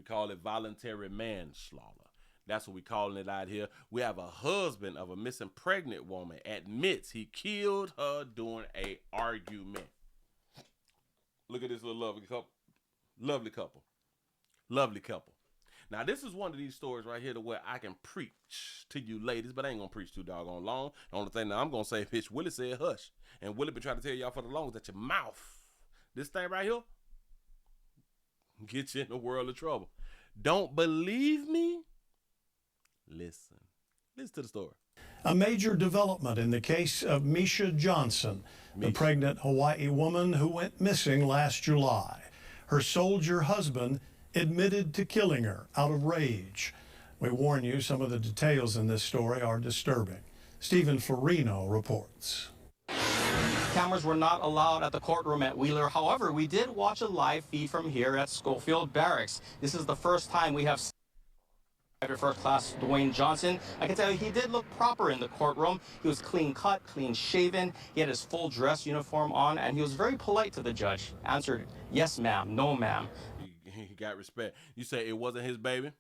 We call it voluntary manslaughter. That's what we calling it out here. We have a husband of a missing pregnant woman admits he killed her during a argument. Look at this little lovely couple. Lovely couple. Lovely couple. Now, this is one of these stories right here to where I can preach to you ladies, but I ain't going to preach too doggone long. The only thing that I'm going to say, bitch, Willie said hush. And Willie been trying to tell y'all for the longest that your mouth, this thing right here, get you in a world of trouble. Don't believe me? Listen. Listen to the story. A major development in the case of Misha Johnson, the pregnant Hawaii woman who went missing last July. Her soldier husband admitted to killing her out of rage. We warn you, some of the details in this story are disturbing. Stephen Florino reports. Cameras were not allowed at the courtroom at Wheeler. However, we did watch a live feed from here at Schofield Barracks. This is the first time we have seen First Class Dwayne Johnson. I can tell you he did look proper in the courtroom. He was clean cut, clean shaven. He had his full dress uniform on, and he was very polite to the judge. Answered, yes, ma'am, no, ma'am. He got respect. You say it wasn't his baby?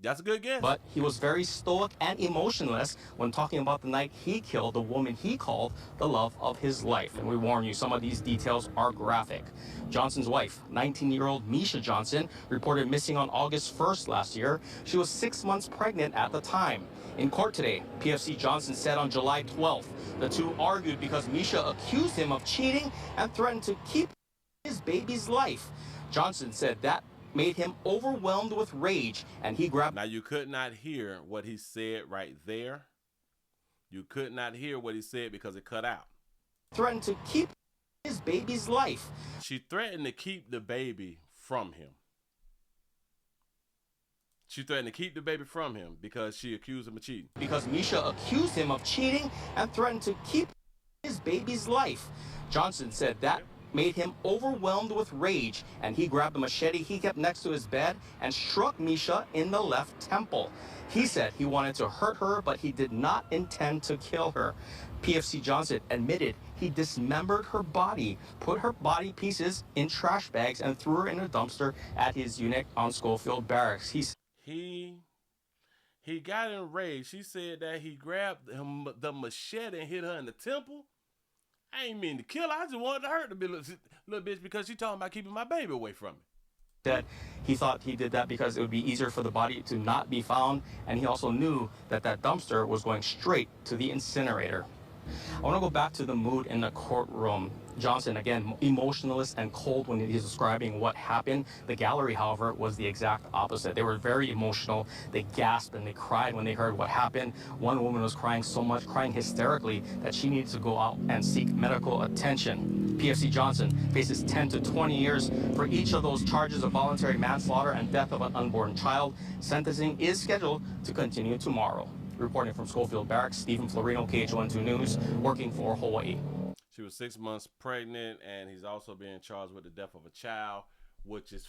That's a good guess. But he was very stoic and emotionless when talking about the night he killed the woman he called the love of his life. And we warn you, some of these details are graphic. Johnson's wife, 19-year-old Misha Johnson, reported missing on August 1st last year. She was 6 months pregnant at the time. In court today, PFC Johnson said on July 12th, the two argued because Misha accused him of cheating and threatened to keep his baby's life. Johnson said that made him overwhelmed with rage, and he grabbed... Now, you could not hear what he said right there. You could not hear what he said because it cut out. Threatened to keep his baby's life. She threatened to keep the baby from him. She threatened to keep the baby from him because she accused him of cheating. Because Misha accused him of cheating and threatened to keep his baby's life. Johnson said that made him overwhelmed with rage, and he grabbed the machete he kept next to his bed and struck Misha in the left temple. He said he wanted to hurt her, but he did not intend to kill her. PFC Johnson admitted he dismembered her body, put her body pieces in trash bags, and threw her in a dumpster at his unit on Schofield Barracks. He got enraged. She said that he grabbed the machete and hit her in the temple. I ain't mean to kill her. I just wanted to hurt the little bitch because she talking about keeping my baby away from me. That he thought he did that because it would be easier for the body to not be found, and he also knew that that dumpster was going straight to the incinerator. I want to go back to the mood in the courtroom. Johnson, again, emotionless and cold when he's describing what happened. The gallery, however, was the exact opposite. They were very emotional. They gasped and they cried when they heard what happened. One woman was crying so much, crying hysterically, that she needed to go out and seek medical attention. PFC Johnson faces 10 to 20 years for each of those charges of voluntary manslaughter and death of an unborn child. Sentencing is scheduled to continue tomorrow. Reporting from Schofield Barracks, Stephen Florino, KH12 News, working for Hawaii. She was 6 months pregnant, and he's also being charged with the death of a child, which is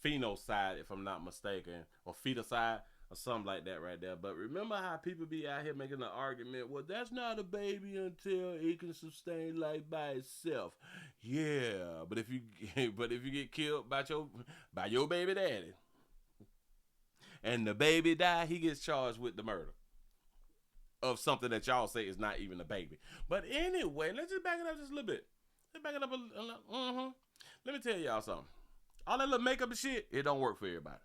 phenocide, if I'm not mistaken, or feticide, or something like that right there. But remember how people be out here making an argument, well, that's not a baby until it can sustain life by itself. Yeah, but if you get killed by your baby daddy, and the baby die, he gets charged with the murder of something that y'all say is not even a baby. But anyway, let's just back it up just a little bit. Let's back it up a little. Let me tell y'all something. All that little makeup and shit, it don't work for everybody.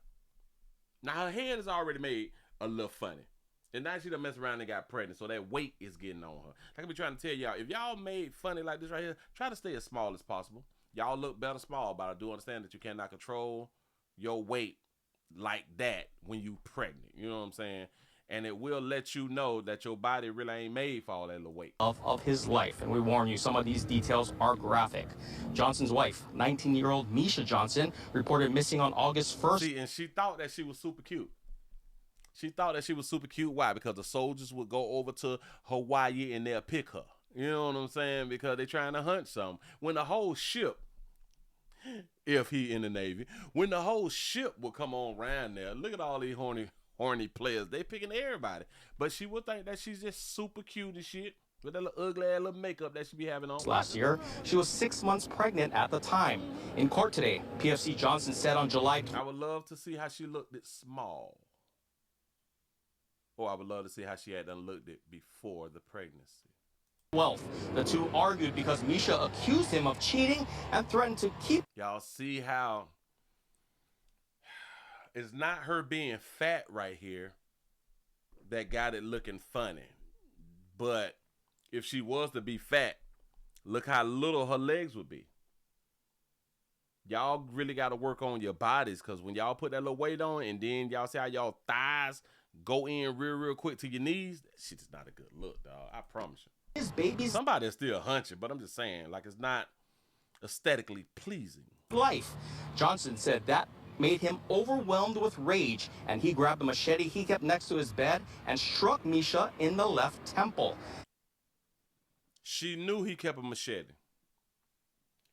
Now, her head is already made a little funny. And now she done messed around and got pregnant, so that weight is getting on her. Like I be trying to tell y'all, if y'all made funny like this right here, try to stay as small as possible. Y'all look better small, but I do understand that you cannot control your weight like that when you pregnant. You know what I'm saying? And it will let you know that your body really ain't made for all that little weight. Of his life, and we warn you, some of these details are graphic. Johnson's wife, 19-year-old Misha Johnson, reported missing on August 1st. See, and she thought that she was super cute. She thought that she was super cute. Why? Because the soldiers would go over to Hawaii and they'll pick her. You know what I'm saying? Because they're trying to hunt something. When the whole ship, if he in the Navy, when the whole ship will come on around there, look at all these horny players. They picking everybody. But she would think that she's just super cute and shit. with that little ugly ass little makeup that she be having on. Last year, she was 6 months pregnant at the time. In court today, PFC Johnson said on July I would love to see how she looked it small. Or I would love to see how she had done looked it before the pregnancy. 12th, the two argued because Misha accused him of cheating and threatened to keep. Y'all see how it's not her being fat right here that got it looking funny. But if she was to be fat, look how little her legs would be. Y'all really got to work on your bodies, because when y'all put that little weight on and then y'all see how y'all thighs go in real quick to your knees, that shit's not a good look, dog. I promise you. His baby's Somebody's still hunching, but I'm just saying, like, it's not aesthetically pleasing. life. Johnson said that made him overwhelmed with rage, and he grabbed the machete he kept next to his bed and struck Misha in the left temple. She knew he kept a machete.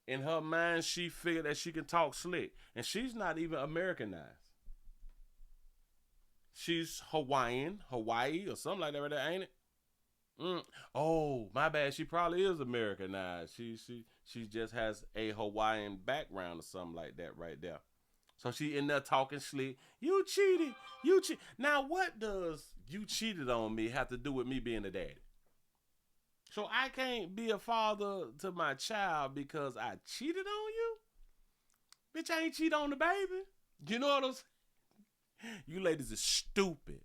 In her mind, she figured that she can talk slick. And she's not even Americanized. She's Hawaiian, Hawaii, or something like that right there, ain't it? Oh, my bad. She probably is Americanized. She just has a Hawaiian background or something like that right there. So she in there talking slick. You cheated. You cheated. Now, what does you cheated on me have to do with me being a daddy? So I can't be a father to my child because I cheated on you? Bitch, I ain't cheat on the baby. You know what I'm saying? You ladies are stupid.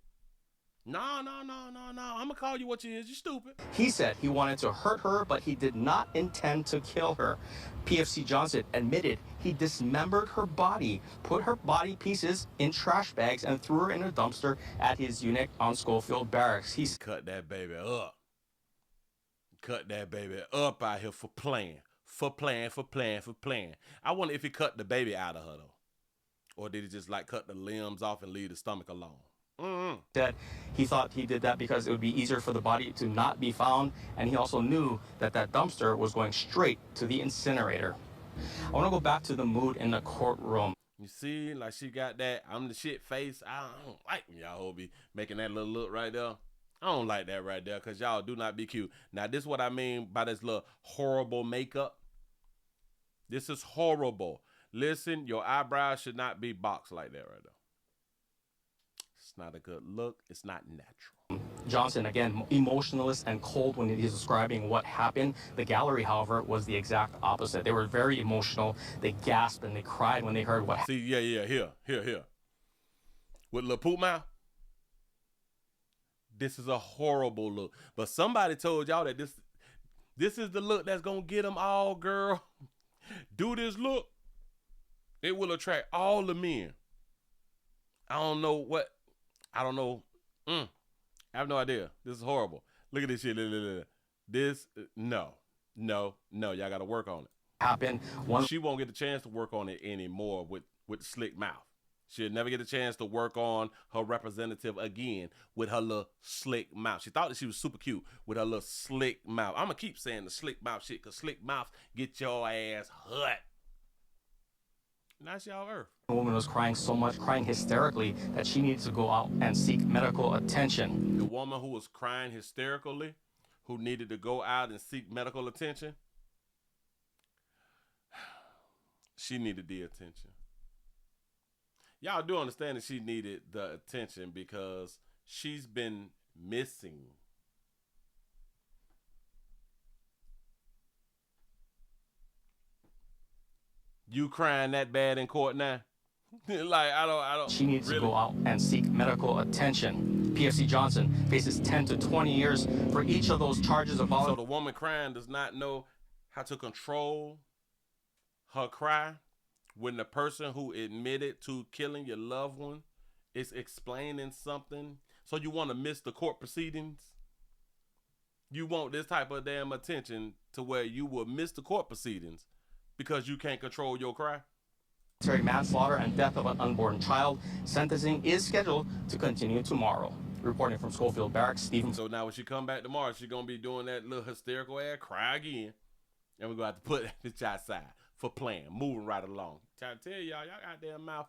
No. I'm going to call you what you is. You stupid. He said he wanted to hurt her, but he did not intend to kill her. PFC Johnson admitted he dismembered her body, put her body pieces in trash bags, and threw her in a dumpster at his unit on Schofield Barracks. He cut that baby up. Cut that baby up out here for playing. For playing. I wonder if he cut the baby out of her, though. Or did he just, like, cut the limbs off and leave the stomach alone? Said he thought he did that because it would be easier for the body to not be found, and he also knew that that dumpster was going straight to the incinerator. I want to go back to the mood in the courtroom. You see, like she got that I'm the shit face. I don't like when y'all be making that little look right there. I don't like that right there, because y'all do not be cute. Now, this is what I mean by this little horrible makeup. This is horrible. Listen, your eyebrows should not be boxed like that right there. It's not a good look. It's not natural. Johnson, again, emotionalist and cold when he's describing what happened. The gallery, however, was the exact opposite. They were very emotional. They gasped and they cried when they heard what happened. See, yeah, here. With little poop mouth. This is a horrible look. But somebody told y'all that this is the look that's going to get them all, girl. Do this look. It will attract all the men. I don't know. I have no idea. This is horrible. Look at this shit. Look. This, no. Y'all got to work on it. Happened. She won't get a chance to work on it anymore with the slick mouth. She'll never get a chance to work on her representative again with her little slick mouth. She thought that she was super cute with her little slick mouth. I'm going to keep saying the slick mouth shit, because slick mouth get your ass hot. That's y'all earth. The woman was crying so much, crying hysterically, that she needed to go out and seek medical attention. The woman who was crying hysterically, who needed to go out and seek medical attention, she needed the attention. Y'all do understand that she needed the attention because she's been missing. You crying that bad in court now? Like, I don't. She needs really to go out and seek medical attention. PFC Johnson faces 10 to 20 years for each of those charges of So the woman crying does not know how to control her cry when the person who admitted to killing your loved one is explaining something. So you want to miss the court proceedings? You want this type of damn attention to where you will miss the court proceedings because you can't control your cry? manslaughter and death of an unborn child. Sentencing is scheduled to continue tomorrow. Reporting from Schofield Barracks, Stephen. So now when she come back tomorrow, she going to be doing that little hysterical ass cry again. And we're going to have to put that bitch outside for playing, moving right along. Trying to tell y'all got damn mouth.